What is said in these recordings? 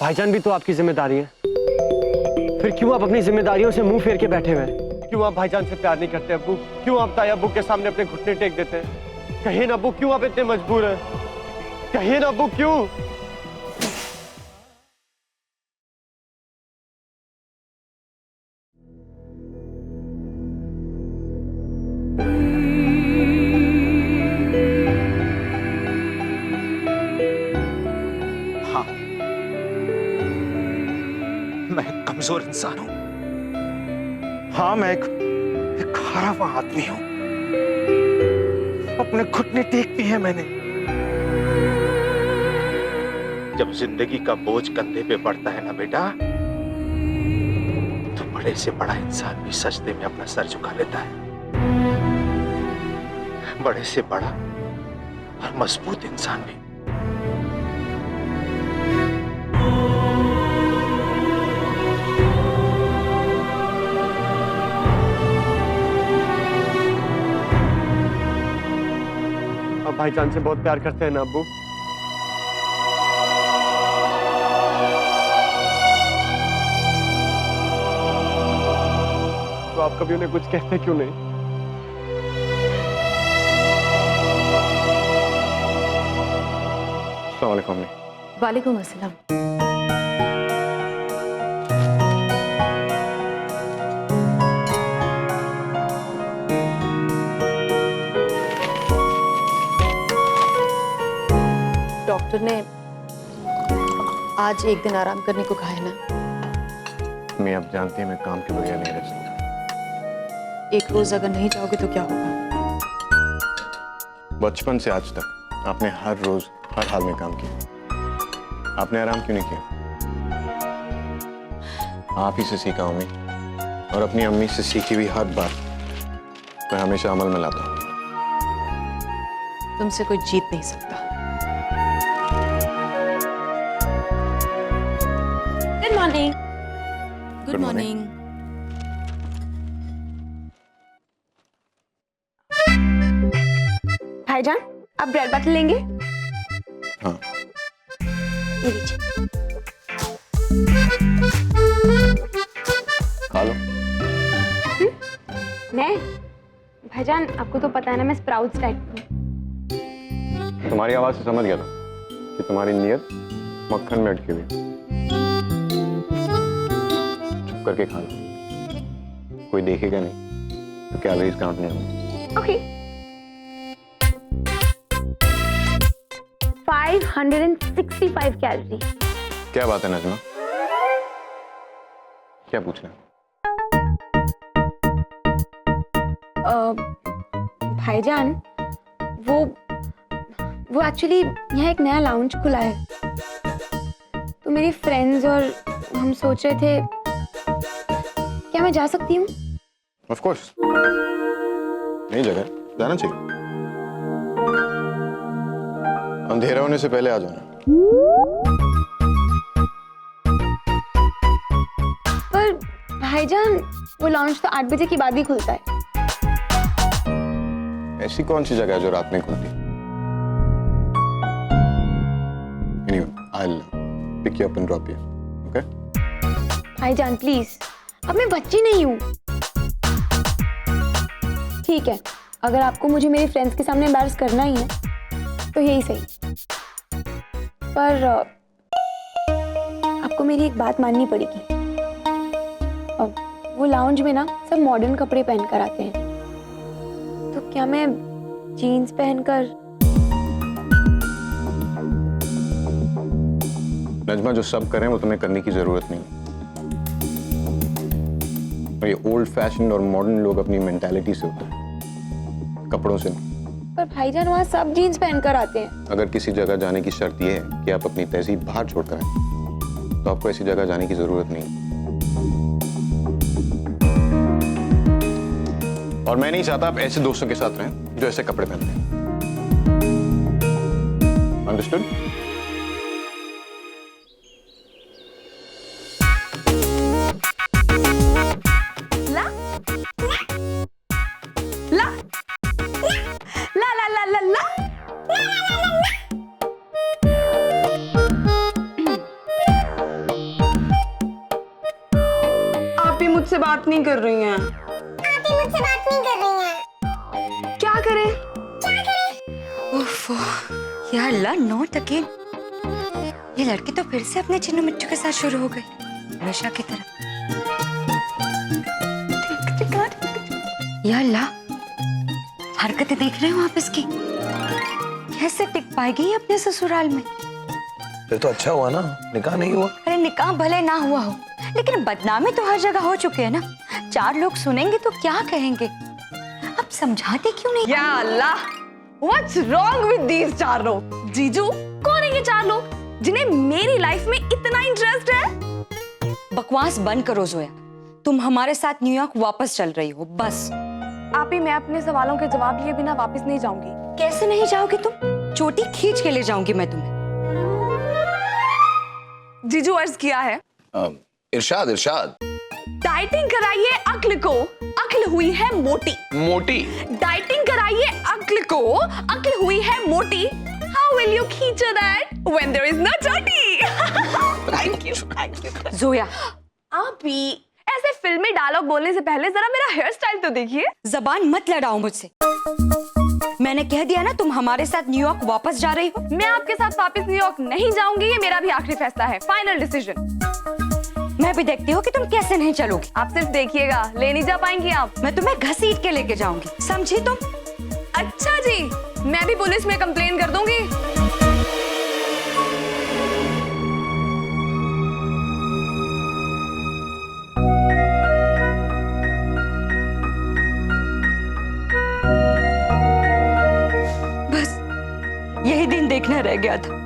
भाईजान भी तो आपकी जिम्मेदारी है, फिर क्यों आप अपनी जिम्मेदारियों से मुंह फेर के बैठे हुए हैं? क्यों आप भाईजान से प्यार नहीं करते अब्बू? क्यों आप ताई अब्बू के सामने अपने घुटने टेक देते हैं? कहिए ना अब्बू, क्यों आप इतने मजबूर हैं? कहिए ना अब्बू, क्यों? हाँ, मैं एक कमजोर इंसान हूं। हाँ, मैं एक हारा हुआ आदमी हूं। अपने घुटने टेक दिए हैं मैंने। जब जिंदगी का बोझ कंधे पे पड़ता है ना बेटा, तो बड़े से बड़ा इंसान भी सजदे में अपना सर झुका लेता है। बड़े से बड़ा और मजबूत इंसान भी। आप भाईजान से बहुत प्यार करते हैं ना अब्बू? तो आप कभी उन्हें कुछ कहते क्यों नहीं? अस्सलाम वालेकुम। वालेकुम अस्सलाम। डॉक्टर ने आज एक दिन आराम करने को कहा है ना। मैं अब जानती है मैं काम के बगैर नहीं रह सकता। एक रोज अगर नहीं जाओगे तो क्या होगा? बचपन से आज तक आपने हर रोज हर हाल में काम किया, आपने आराम क्यों नहीं किया? आप ही से सीखा हूं मैं, और अपनी अम्मी से सीखी हुई हर बात मैं हमेशा अमल में लाता हूं। तुमसे कोई जीत नहीं सकता। Good morning. Good morning. भाईजान, आप ब्रेड बटर लेंगे? हाँ। ये लीजिए। खा लो। मैं भाईजान, आपको तो पता है ना मैं स्प्राउट्स टाइप हूँ। तुम्हारी आवाज से समझ गया था कि तुम्हारी नीयत मक्खन में अटकी हुई। चुप करके खा लो, कोई देखेगा नहीं तो कैलोरीज काउंट नहीं होंगी। ओके। 565 कैलोरी। क्या बात है नजमा, क्या पूछना है? भाईजान, वो एक्चुअली यहाँ एक नया लाउंज खुला है, तो मेरी फ्रेंड्स और हम सोच रहे थे क्या मैं जा सकती हूँ? ऑफ कोर्स, नई जगह जाना चाहिए। अंधेरा होने से पहले आ जाना। पर भाईजान, वो लाउंज तो 8 बजे के बाद ही खुलता है। ऐसी कौन सी जगह है जो रात में खुलती? Anyway, I'll pick you up and drop you. Okay? भाईजान प्लीज, अब मैं बच्ची नहीं हूँ। ठीक है, अगर आपको मुझे मेरे फ्रेंड्स के सामने एम्बैरस करना ही है तो यही सही, पर आपको मेरी एक बात माननी पड़ेगी। अब वो लाउंज में ना सब मॉडर्न कपड़े पहन कर आते हैं, तो क्या मैं जीन्स पहनकर? नजमा, जो सब करें वो तुम्हें करने की जरूरत नहीं। और ये ओल्ड फैशन और मॉडर्न लोग अपनी मेंटालिटी से होते हैं, कपड़ों से नहीं। पर भाईजान, वहाँ सब जीन्स पहनकर आते हैं। अगर किसी जगह जाने की शर्त यह है कि आप अपनी तहजीब बाहर छोड़कर आए, तो आपको ऐसी जगह जाने की जरूरत नहीं। और मैं नहीं चाहता आप ऐसे दोस्तों के साथ रहें जो ऐसे कपड़े पहनते हैं। अंडरस्टूड? ला ला ला ला ला ला ला। आप ही मुझसे बात नहीं कर रही हैं। आप ही मुझसे बात नहीं कर रही हैं। क्या करें? ओफो, या अल्लाह, नॉट अगेन। ये लड़की तो फिर से अपने चिन्नू मिट्टू के साथ शुरू हो गई, हमेशा की तरह। या अल्लाह, हरकतें देख रहे हो आप इसकी? कैसे टिक पाएगी ये अपने ससुराल में? फिर तो अच्छा हुआ ना, निकाह नहीं हुआ। अरे निकाह भले ना हुआ हो, लेकिन बदनामी तो हर जगह हो चुकी है ना। 4 लोग सुनेंगे तो क्या कहेंगे? अब समझाते क्यों नहीं? या अल्लाह, What's wrong with these 4 लोग? जीजू, कौन है ये 4 लोग जिन्हें मेरी लाइफ में इतना इंटरेस्ट है? बकवास बंद करो जोया, तुम हमारे साथ न्यूयॉर्क वापस चल रही हो, बस। आप ही, मैं अपने सवालों के जवाब लिए बिना वापस नहीं जाऊंगी। कैसे नहीं जाओगी तुम? चोटी खींच के ले जाऊंगी मैं तुम्हें। जीजू, अर्ज किया है। इरशाद इरशाद। डाइटिंग कराइए अक्ल को, अक्ल हुई है मोटी। मोटी। डाइटिंग कराइए अक्ल को, अक्ल हुई है मोटी। How will you feature that when there is no choti? Thank you. Zoya, आप ही ऐसे फिल्मी डायलॉग बोलने से पहले जरा मेरा हेयर स्टाइल तो देखिए। जबान मत लड़ाओ मुझसे। मैंने कह दिया ना, तुम हमारे साथ न्यूयॉर्क वापस जा रही हो। मैं आपके साथ वापस न्यूयॉर्क नहीं जाऊंगी, ये मेरा भी आखिरी फैसला है, फाइनल डिसीजन। मैं भी देखती हूँ कि तुम कैसे नहीं चलोगी। आप सिर्फ देखिएगा, ले नहीं जा पाएंगी आप। मैं तुम्हें घसीट के लेके जाऊंगी, समझी तुम? अच्छा जी, मैं भी पुलिस में कंप्लेन कर दूंगी। बस यही दिन देखना रह गया था।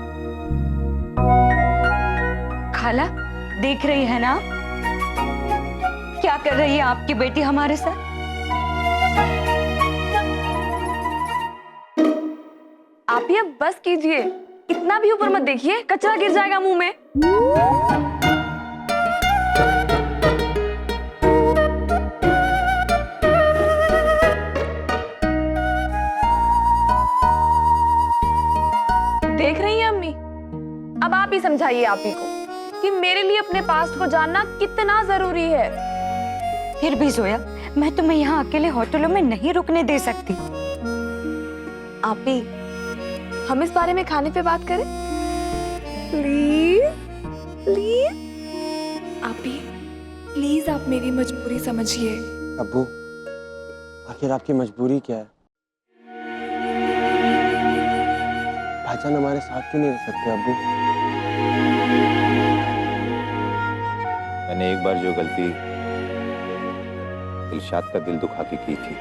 खाला, देख रही है ना क्या कर रही है आपकी बेटी हमारे साथ? आप ये बस कीजिए, इतना भी ऊपर मत देखिए, कचरा गिर जाएगा मुंह में। देख रही हैं अम्मी? अब आप ही समझाइए आप ही को कि मेरे लिए अपने पास्ट को जानना कितना जरूरी है। फिर भी जोया, मैं तुम्हें यहाँ अकेले होटलों में नहीं रुकने दे सकती। आप ही, हम इस बारे में खाने पे बात करें प्लीज प्लीज। आप ही प्लीज, आप मेरी मजबूरी समझिए। अब्बू, आखिर आपकी मजबूरी क्या है? भाईजान हमारे साथ क्यों नहीं रह सकते अब्बू? मैंने एक बार जो गलती दिलशाद का दिल दुखा के की थी,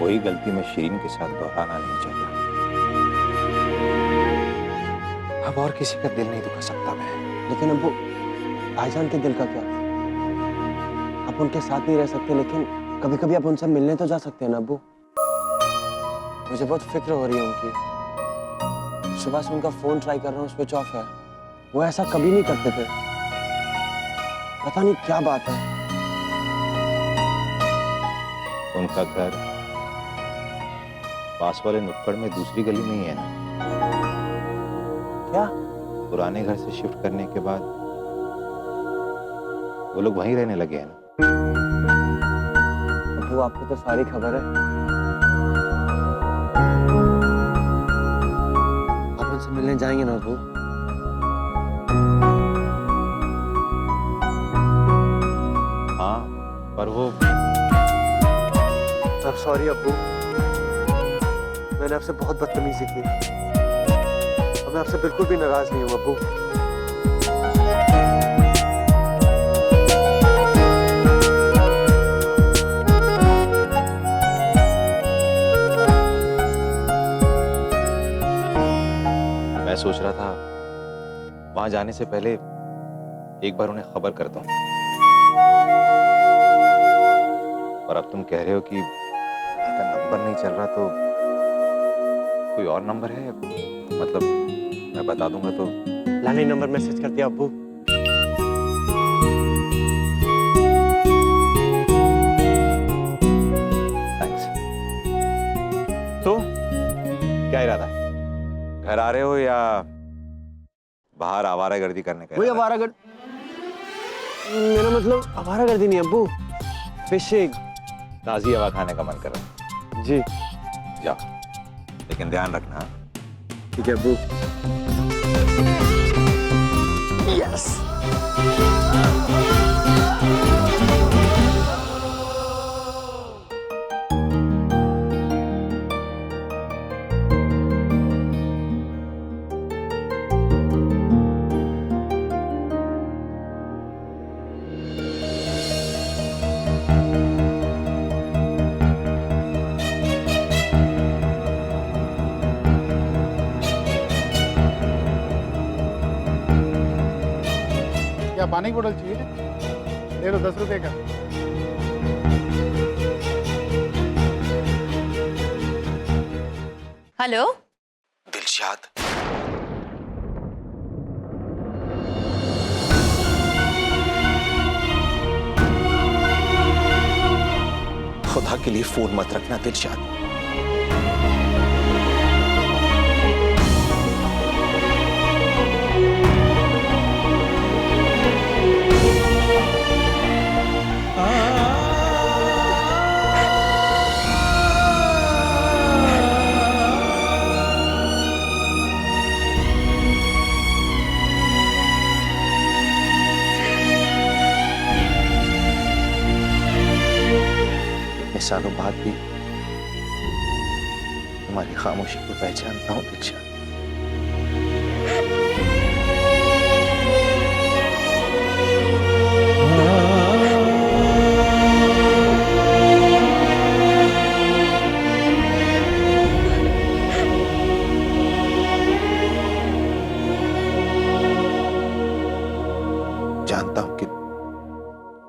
वही गलती मैं शिरीन के साथ दोहराना नहीं चाहता। अब और किसी का दिल नहीं दुखा सकता मैं। लेकिन अब्बू, भाईजान के दिल का क्या? आप उनके साथ नहीं रह सकते, लेकिन कभी कभी आप उनसे मिलने तो जा सकते हैं ना अब्बू। मुझे बहुत फिक्र हो रही है उनकी। सुबह से उनका फोन ट्राई कर रहा हूँ, स्विच ऑफ है। वो ऐसा कभी नहीं करते थे, पता नहीं क्या बात है। उनका घर पास वाले नुक्कड़ में दूसरी गली में ही है ना? क्या? पुराने घर से शिफ्ट करने के बाद वो लोग वहीं रहने लगे हैं ना? अब्बू, आपको तो सारी खबर है। आप उनसे मिलने जाएंगे ना अब्बू? हाँ, पर वो सॉरी अब्बू, मैंने आपसे बहुत बदतमीजी की और मैं आपसे बिल्कुल भी नाराज नहीं हूँ अब्बू। मैं सोच रहा था वहां जाने से पहले एक बार उन्हें खबर करता हूँ, और अब तुम कह रहे हो कि का नंबर नहीं चल रहा, तो कोई और नंबर है? मतलब मैं बता दूंगा तो। लाने नंबर मैसेज कर दिया अब्बू। थैंक्स। तो क्या इरादा है? घर आ रहे हो या बाहर आवारागर्दी करने का? वही आवारागर्द, मेरा मतलब आवारागर्दी नहीं अब्बू, फिशिंग। ताजी हवा खाने का मन कर रहा है। जी जाओ, लेकिन ध्यान रखना। ठीक है अब्बू। यस। क्या पानी की बोतल चाहिए? ले लो 10 रुपए का। हेलो, दिलशाद, खुदा के लिए फोन मत रखना दिलशाद। सालों बाद भी तुम्हारी खामोशी को पहचानता हूं दिलशाद। जानता हूं कि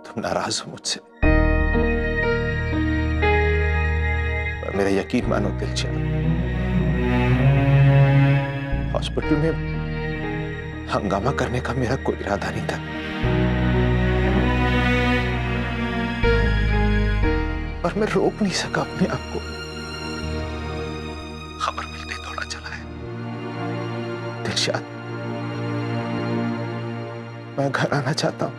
तुम नाराज हो मुझसे, मेरा यकीन मानो दिलशाद, हॉस्पिटल में हंगामा करने का मेरा कोई इरादा नहीं था, पर मैं रोक नहीं सका अपने आप को। खबर मिलते ही दौड़ा चला है। दिलशाद, मैं घर आना चाहता हूं।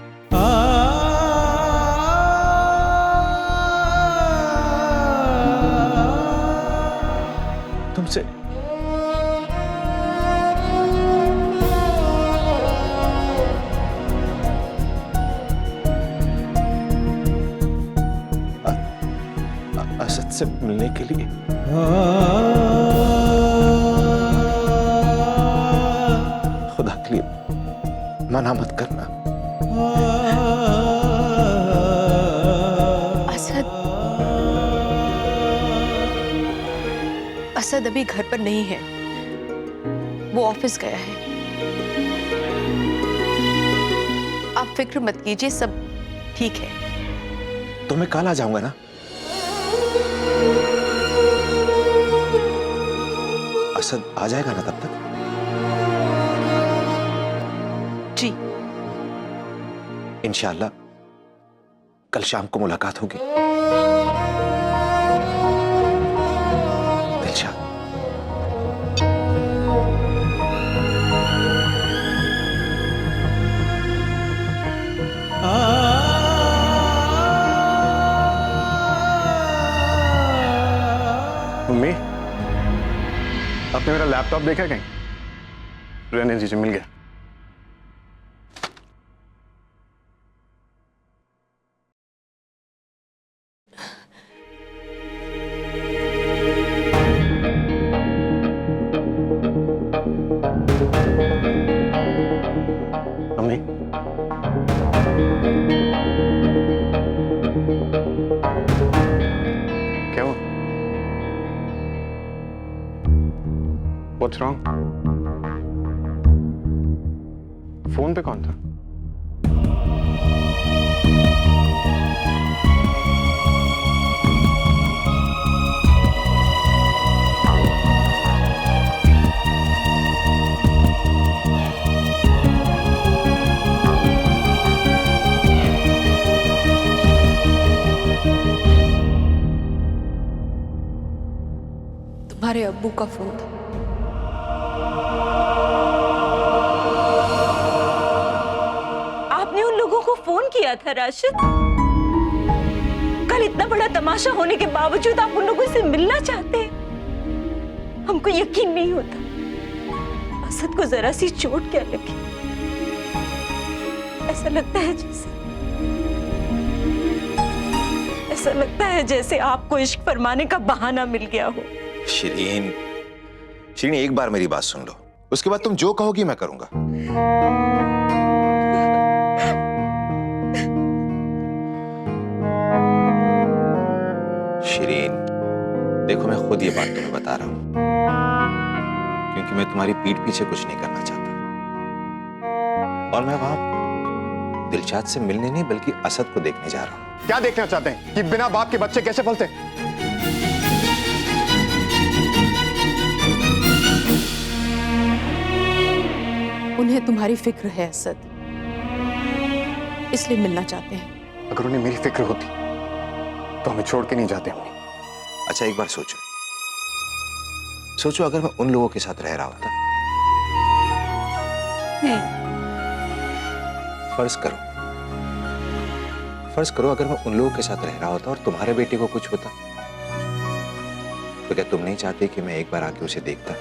तुमसे असद से मिलने के लिए खुदा के लिए मना मत करना। असद अभी घर पर नहीं है, वो ऑफिस गया है। आप फिक्र मत कीजिए, सब ठीक है। तो मैं कल आ जाऊंगा ना? असद आ जाएगा ना तब तक? जी इंशाअल्लाह कल शाम को मुलाकात होगी। दिलशाद, मम्मी, आपने मेरा लैपटॉप देखा कहीं? रहने दीजिए, मिल गया। मम्मी, क्या हुआ? What's wrong? फोन पे कौन था? तुम्हारे अब्बू का फोन। आपने उन लोगों को फोन किया था राशिद? कल इतना बड़ा तमाशा होने के बावजूद आप उन लोगों से मिलना चाहते हैं? हमको यकीन नहीं होता। असद को जरा सी चोट क्या लगी? ऐसा लगता है जैसे आपको इश्क फरमाने का बहाना मिल गया हो। शिरीन, शिरीन एक बार मेरी बात सुन लो, उसके बाद तुम जो कहोगी मैं करूंगा। शिरीन, देखो मैं खुद ये बात तुम्हें बता रहा हूं क्योंकि मैं तुम्हारी पीठ पीछे कुछ नहीं करना चाहता। और मैं वहां दिलशाद से मिलने नहीं बल्कि असद को देखने जा रहा हूं। क्या देखना चाहते हैं कि बिना बाप के बच्चे कैसे पलते? उन्हें तुम्हारी फिक्र है असद, इसलिए मिलना चाहते हैं। अगर उन्हें मेरी फिक्र होती तो हमें छोड़ के नहीं जाते अम्मी। अच्छा एक बार सोचो, सोचो अगर मैं उन लोगों के साथ रह रहा होता। फर्ज करो अगर मैं उन लोगों के साथ रह रहा होता और तुम्हारे बेटे को कुछ होता, तो क्या तुम नहीं चाहते कि मैं एक बार आके उसे देखता,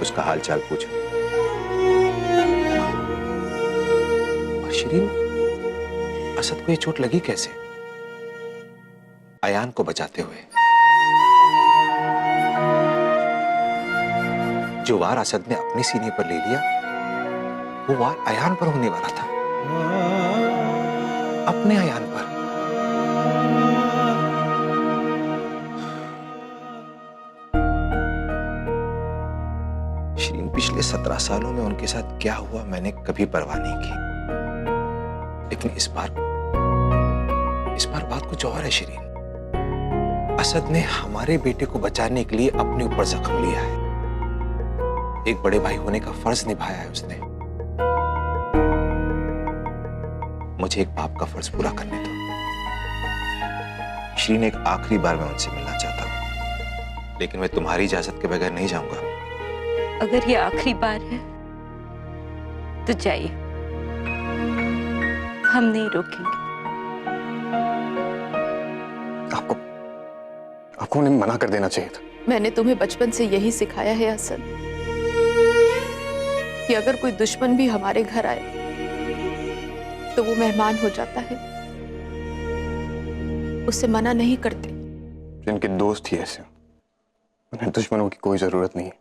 उसका हाल चाल पूछूं? और शिरीन, असद को ये चोट लगी कैसे? अयान को बचाते हुए। जो वार असद ने अपने सीने पर ले लिया, वो वार अयान पर होने वाला था, अपने अयान पर। शिरीन, पिछले 17 सालों में उनके साथ क्या हुआ मैंने कभी परवाह नहीं की, लेकिन इस बार बात कुछ और है शिरीन। असद ने हमारे बेटे को बचाने के लिए अपने ऊपर जख्म लिया है। एक बड़े भाई होने का फर्ज निभाया है उसने। मुझे एक बाप का फर्ज पूरा करने दो। शिरीन, एक आखिरी बार मैं उनसे मिलना चाहता हूं, लेकिन मैं तुम्हारी इजाजत के बगैर नहीं जाऊंगा। अगर ये आखिरी बार है तो जाइए, हम नहीं रोकेंगे। आपको उन्हें मना कर देना चाहिए था। मैंने तुम्हें बचपन से यही सिखाया है असद कि अगर कोई दुश्मन भी हमारे घर आए तो वो मेहमान हो जाता है, उसे मना नहीं करते। जिनके दोस्त ही ऐसे, उन्हें दुश्मनों की कोई जरूरत नहीं है।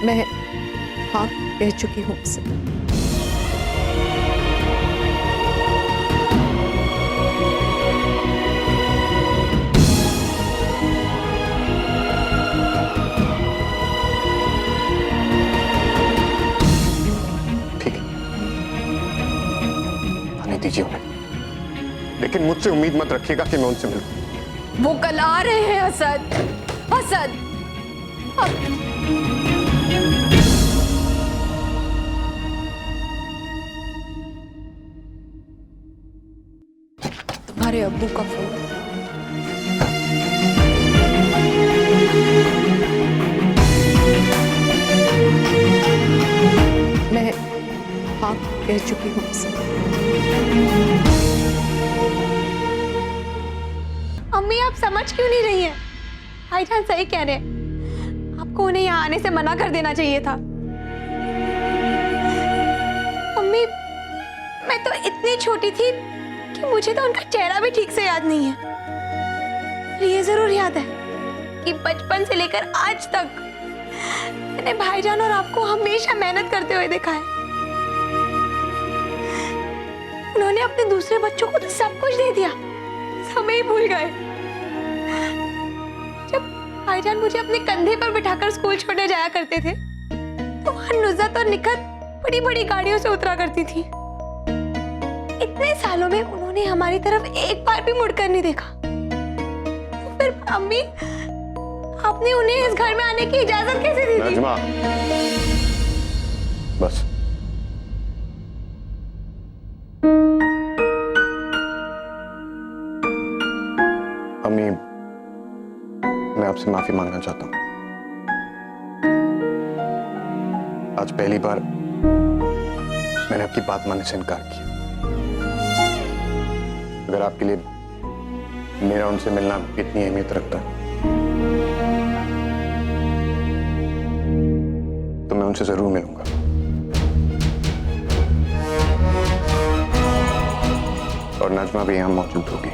मैं हाँ कह चुकी हूँ उससे। ठीक है, आने दीजिए उन्हें, लेकिन मुझसे उम्मीद मत रखिएगा कि मैं उनसे मिलूं। वो कल आ रहे हैं असद। तुम्हारे अब्बू का फोन। मैं हाँ कह चुकी हूँ उससे। अम्मी आप समझ क्यों नहीं रही हैं? भाईजान सही कह रहे हैं, आपको उन्हें यहाँ आने से मना कर देना चाहिए था। अम्मी, मैं तो इतनी छोटी थी कि मुझे तो उनका चेहरा भी ठीक से याद नहीं है। पर ये जरूर याद है कि बचपन से लेकर आज तक मैंने भाईजान और आपको हमेशा मेहनत करते हुए देखा है। उन्होंने अपने दूसरे बच्चों को तो सब कुछ दे दिया, हमें ही भूल गए। जब भाईजान मुझे अपने कंधे पर बिठाकर स्कूल छोड़ने जाया करते थे तो वहां नुज़त और निखत बड़ी बड़ी गाड़ियों से उतरा करती थी। इतने सालों में उन्होंने हमारी तरफ एक बार भी मुड़कर नहीं देखा। तो फिर अम्मी, आपने उन्हें इस घर में आने की इजाजत कैसे दी थी? नजमा, बस। अम्मी, मैं आपसे माफी मांगना चाहता हूं। आज पहली बार मैंने आपकी बात मानने से इनकार किया। अगर आपके लिए मेरा उनसे मिलना इतनी अहमियत रखता है तो मैं उनसे जरूर मिलूंगा। और नजमा भी यहां मौजूद होगी।